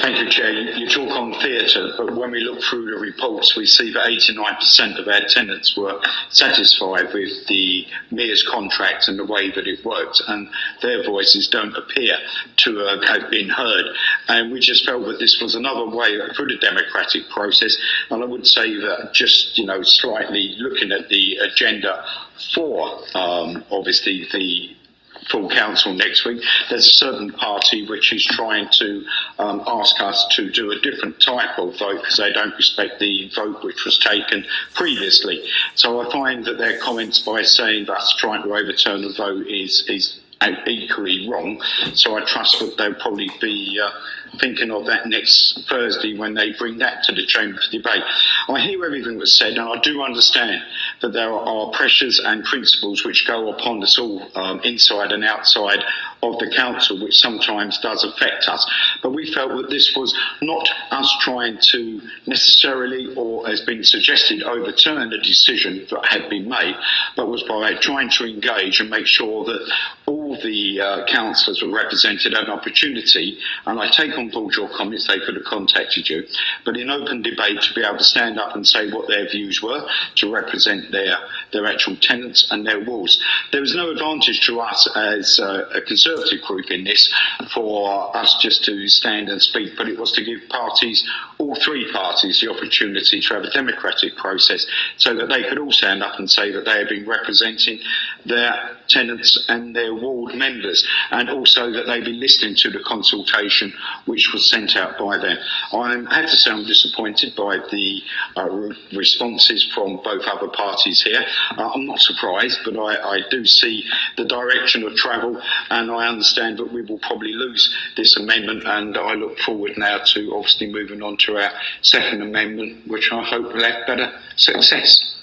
Thank you, Chair. You talk on theatre, but when we look through the reports, we see that 89% of our tenants were satisfied with the Mayor's contract and the way that it worked, and their voices don't appear to have been heard. And we just felt that this was another way through the democratic process. And I would say that just, slightly looking at the agenda for, obviously, the full council next week, there's a certain party which is trying to ask us to do a different type of vote because they don't respect the vote which was taken previously. So I find that their comments by saying that's trying to overturn the vote is equally wrong. So I trust that they'll probably be thinking of that next Thursday when they bring that to the Chamber for debate. I hear everything that's said, and I do understand that there are pressures and principles which go upon us all inside and outside of the council, which sometimes does affect us. But we felt that this was not us trying to necessarily, or has been suggested, overturn a decision that had been made, but was by trying to engage and make sure that all the councillors were represented at an opportunity, and I take on board your comments, they could have contacted you, but in open debate to be able to stand up and say what their views were, to represent their actual tenants and their walls. There was no advantage to us as a Conservative group in this for us just to stand and speak, but it was to give parties, all three parties, the opportunity to have a democratic process so that they could all stand up and say that they had been representing their tenants and their ward members, and also that they'd be listening to the consultation which was sent out by them. I have to say I'm disappointed by the responses from both other parties here. I'm not surprised, but I do see the direction of travel, and I understand that we will probably lose this amendment, and I look forward now to obviously moving on to our second amendment, which I hope will have better success.